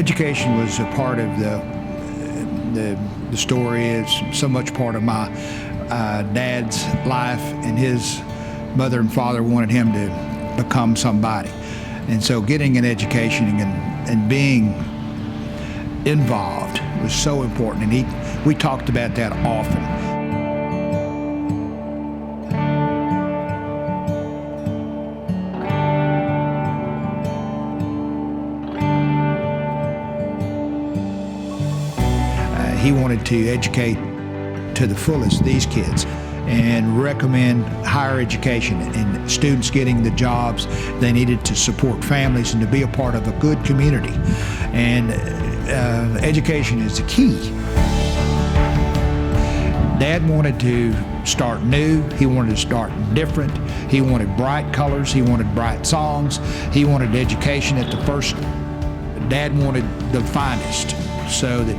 Education was a part of the story. It's so much part of my dad's life, and his mother and father wanted him to become somebody. And so getting an education and being involved was so important, and we talked about that often. He wanted to educate to the fullest these kids and recommend higher education and students getting the jobs they needed to support families and to be a part of a good community. And education is the key. Dad wanted to start new. He wanted to start different. He wanted bright colors. He wanted bright songs. He wanted education at the first. Dad wanted the finest so that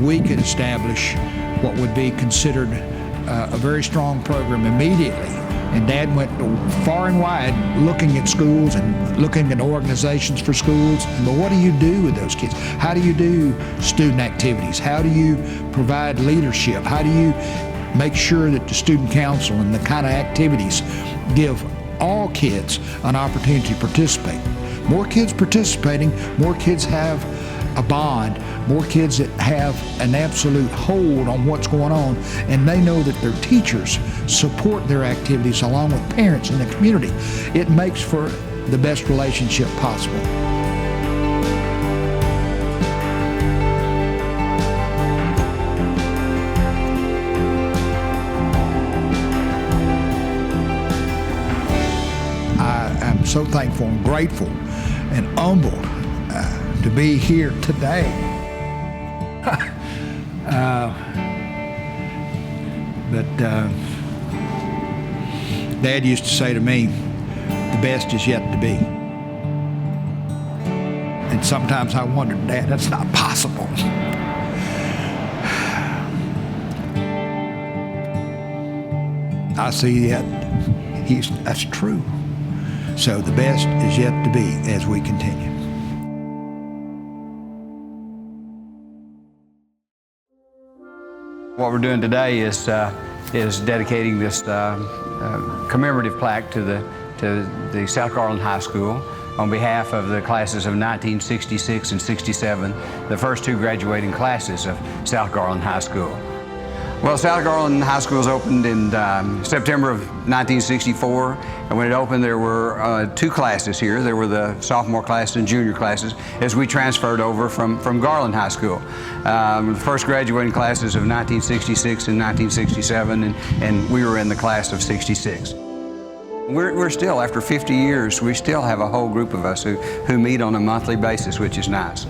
we could establish what would be considered a very strong program immediately. And Dad went far and wide looking at schools and looking at organizations for schools. But what do you do with those kids? How do you do student activities? How do you provide leadership? How do you make sure that the student council and the kind of activities give all kids an opportunity to participate? More kids participating, more kids have a bond, more kids that have an absolute hold on what's going on, and they know that their teachers support their activities along with parents in the community. It makes for the best relationship possible. I am so thankful and grateful and humbled to be here today. Dad used to say to me, the best is yet to be. And sometimes I wondered, Dad, that's not possible. I see that that's true. So the best is yet to be as we continue. What we're doing today is dedicating this commemorative plaque to the South Garland High School on behalf of the classes of 1966 and 67, the first two graduating classes of South Garland High School. Well, South Garland High School was opened in September of 1964, and when it opened there were two classes here. There were the sophomore class and junior classes as we transferred over from Garland High School. The first graduating classes of 1966 and 1967, and we were in the class of 66. We're still, after 50 years, we still have a whole group of us who meet on a monthly basis, which is nice.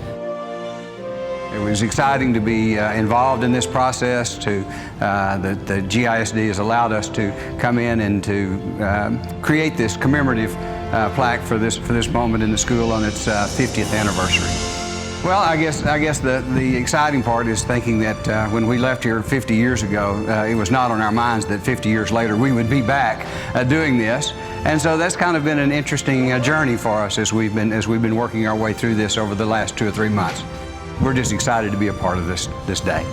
It was exciting to be involved in this process. The GISD has allowed us to come in and to create this commemorative plaque for this moment in the school on its 50th anniversary. Well, I guess the exciting part is thinking that when we left here 50 years ago, it was not on our minds that 50 years later we would be back doing this. And so that's kind of been an interesting journey for us as we've been working our way through this over the last 2 or 3 months. We're just excited to be a part of this day.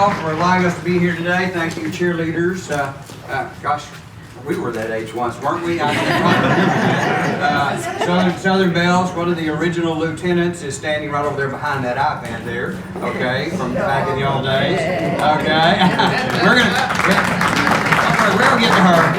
all for allowing us to be here today. Thank you, cheerleaders. Gosh, we were that age once, weren't we? Southern Bells, one of the original lieutenants, is standing right over there behind that iPad there, okay, from back in the old days, okay? We'll get to her.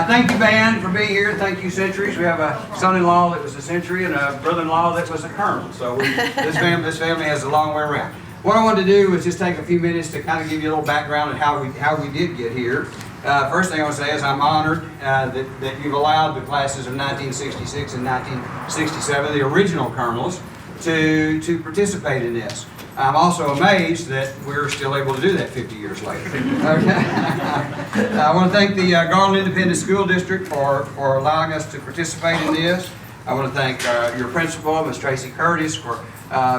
Thank you, band, for being here. Thank you, Centuries. We have a son-in-law that was a Century and a brother-in-law that was a Colonel. So this family has a long way around. What I wanted to do was just take a few minutes to kind of give you a little background on how we did get here. First thing I want to say is I'm honored that you've allowed the classes of 1966 and 1967, the original Colonels, to participate in this. I'm also amazed that we're still able to do that 50 years later. Okay. I want to thank the Garland Independent School District for allowing us to participate in this. I want to thank your principal, Ms. Tracy Curtis, for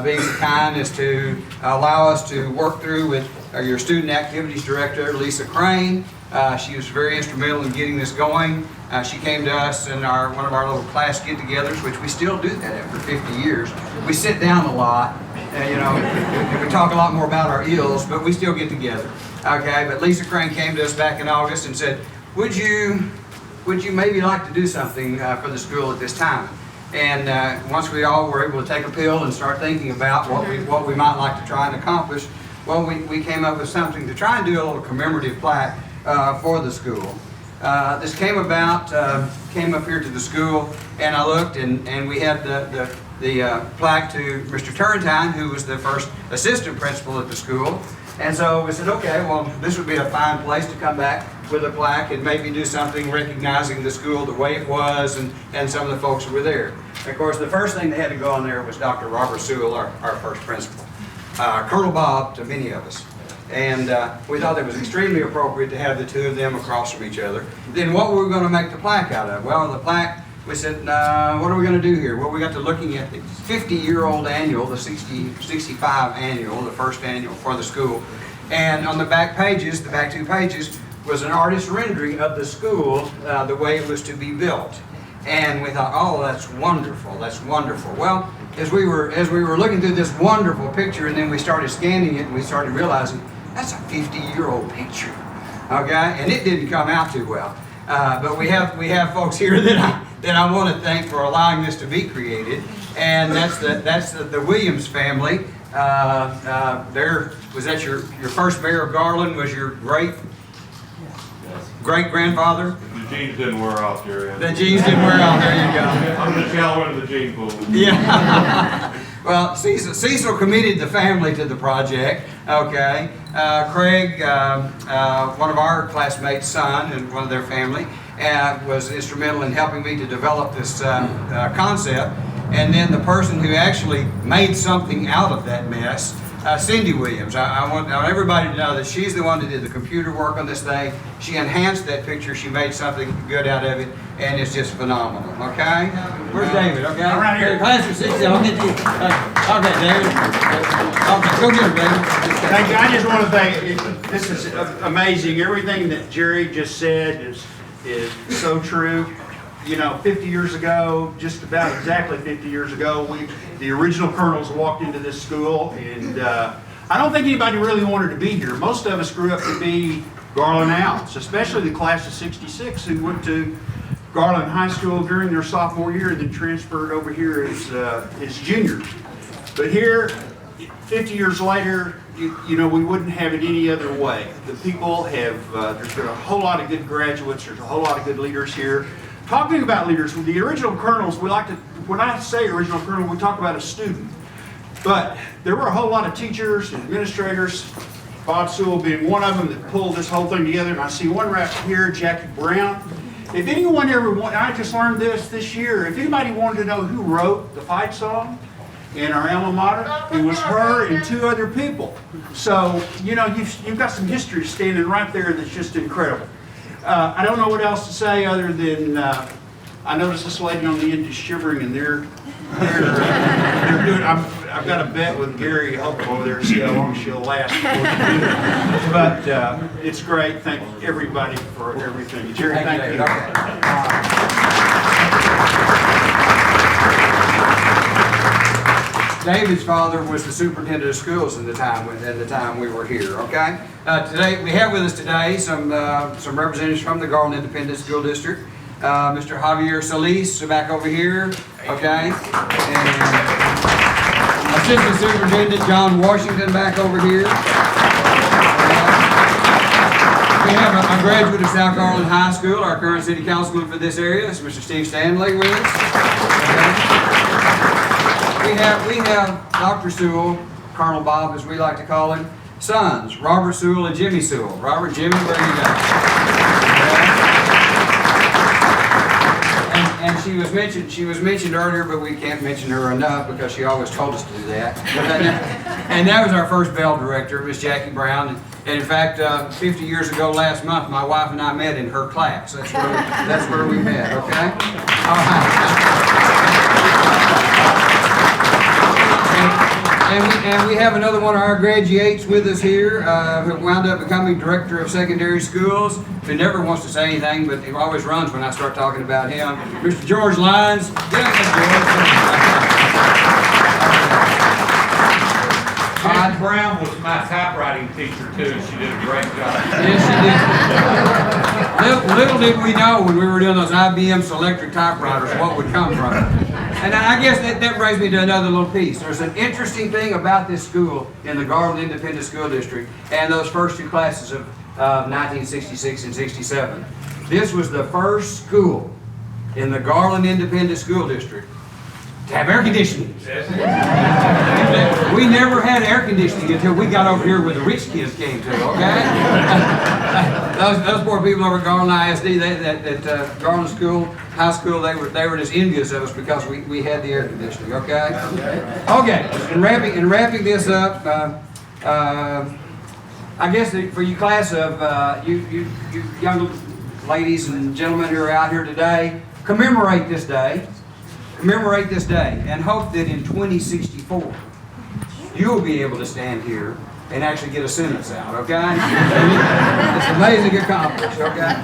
being so kind as to allow us to work through with your student activities director, Lisa Crane. She was very instrumental in getting this going. She came to us in one of our little class get-togethers, which we still do that after 50 years. We sit down a lot, and we talk a lot more about our ills, but we still get together. Okay, but Lisa Crane came to us back in August and said, would you maybe like to do something for the school at this time? And once we all were able to take a pill and start thinking about what we might like to try and accomplish, well, we came up with something to try and do a little commemorative plaque for the school. This came up here to the school, and I looked, and we had the plaque to Mr. Turrentine, who was the first assistant principal at the school. And so we said, okay, well, this would be a fine place to come back with a plaque and maybe do something recognizing the school the way it was and some of the folks who were there. And of course, the first thing that had to go on there was Dr. Robert Sewell, our first principal. Colonel Bob to many of us. And we thought it was extremely appropriate to have the two of them across from each other. Then what were we going to make the plaque out of? Well, the plaque, we said, what are we going to do here? Well, we got to looking at the 50-year-old annual, the 65 annual, the first annual for the school. And on the back pages, the back two pages, was an artist's rendering of the school, the way it was to be built. And we thought, oh, that's wonderful, that's wonderful. Well, as we were looking through this wonderful picture, and then we started scanning it, and we started realizing, that's a 50-year-old picture, okay? And it didn't come out too well. But we have folks here that I want to thank for allowing this to be created, and that's the Williams family. Was that your first mayor of Garland? Was your great-grandfather? The jeans didn't wear out there. The jeans didn't wear out. There you go. I'm the shallow in the jean pool. Yeah. Well, Cecil committed the family to the project. Okay. Craig, one of our classmates' son and one of their family, was instrumental in helping me to develop this concept. And then the person who actually made something out of that mess, Cindy Williams. I want everybody to know that she's the one that did the computer work on this thing. She enhanced that picture. She made something good out of it, and it's just phenomenal. Okay? Where's David? Okay? I'm right here. Class of 60. I'll get you. Okay, David. Okay, go get him, David. Thank you. I just want to thank you. This is amazing. Everything that Jerry just said is so true. 50 years ago, just about exactly 50 years ago, the original colonels walked into this school, and I don't think anybody really wanted to be here. Most of us grew up to be Garland Owls, especially the class of 66 who went to Garland High School during their sophomore year and then transferred over here as juniors. But here, 50 years later, we wouldn't have it any other way. The people have, there's been a whole lot of good graduates, there's a whole lot of good leaders here. Talking about leaders, with the original colonels, when I say original colonel, we talk about a student. But there were a whole lot of teachers and administrators, Bob Sewell being one of them, that pulled this whole thing together. And I see one right here, Jackie Brown. If anyone I just learned this year, if anybody wanted to know who wrote the fight song in our alma mater, it was her and two other people. So, you've got some history standing right there that's just incredible. I don't know what else to say other than I noticed this lady on the end is shivering, and they're doing. I've got a bet with Gary Holcomb over there to see how long she'll last. But it's great. Thank everybody for everything. Jerry, thank you. David's father was the superintendent of schools at the time we were here. Okay. Today we have with us today some representatives from the Garland Independent School District. Mr. Javier Solis back over here. Okay. And Assistant Superintendent John Washington back over here. We have a graduate of South Garland High School, our current city councilman for this area. This is Mr. Steve Stanley with us. Okay. We have Dr. Sewell, Colonel Bob as we like to call him, sons, Robert Sewell and Jimmy Sewell. Robert, Jimmy, where are you going? And she was mentioned earlier, but we can't mention her enough because she always told us to do that. And that was our first bell director, Miss Jackie Brown. And in fact, 50 years ago last month, my wife and I met in her class. That's where we met, okay? All right. And we have another one of our graduates with us here who wound up becoming director of secondary schools, who never wants to say anything, but he always runs when I start talking about him. Mr. George Lyons. Get up, Mr. George. Miss Brown was my typewriting teacher too, and she did a great job. Yes, she did. Little did we know when we were doing those IBM Selectric typewriters what would come from it. And I guess that brings me to another little piece. There's an interesting thing about this school in the Garland Independent School District and those first two classes of 1966 and 67. This was the first school in the Garland Independent School District to have air conditioning. We never had air conditioning until we got over here where the rich kids came to, okay? those poor people over at Garland ISD, at Garland High School, they were just envious of us because we had the air conditioning, okay? Okay, in wrapping this up, I guess for you class of, you young ladies and gentlemen who are out here today, commemorate this day. Commemorate this day and hope that in 2064 you'll be able to stand here and actually get a sentence out, okay? It's amazing accomplished, okay?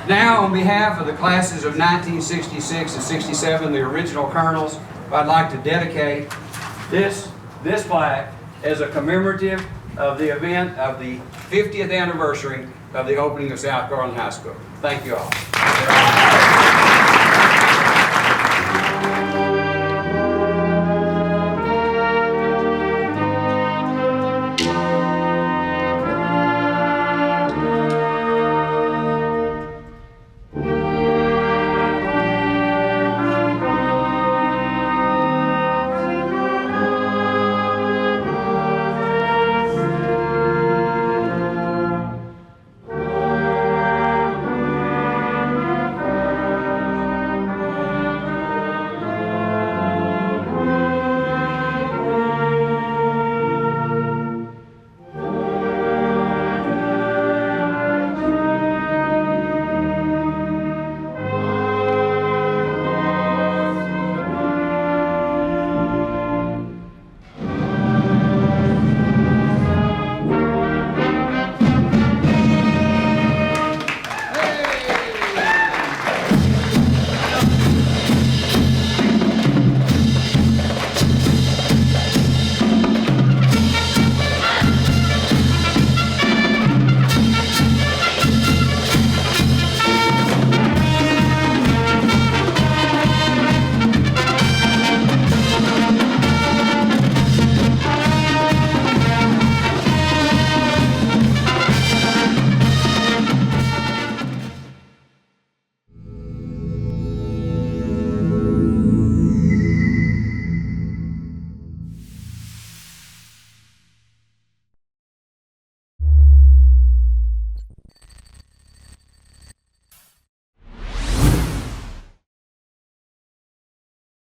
Now, on behalf of the classes of 1966 and 67, the original colonels, I'd like to dedicate this plaque as a commemorative of the event of the 50th anniversary of the opening of South Garland High School. Thank you all.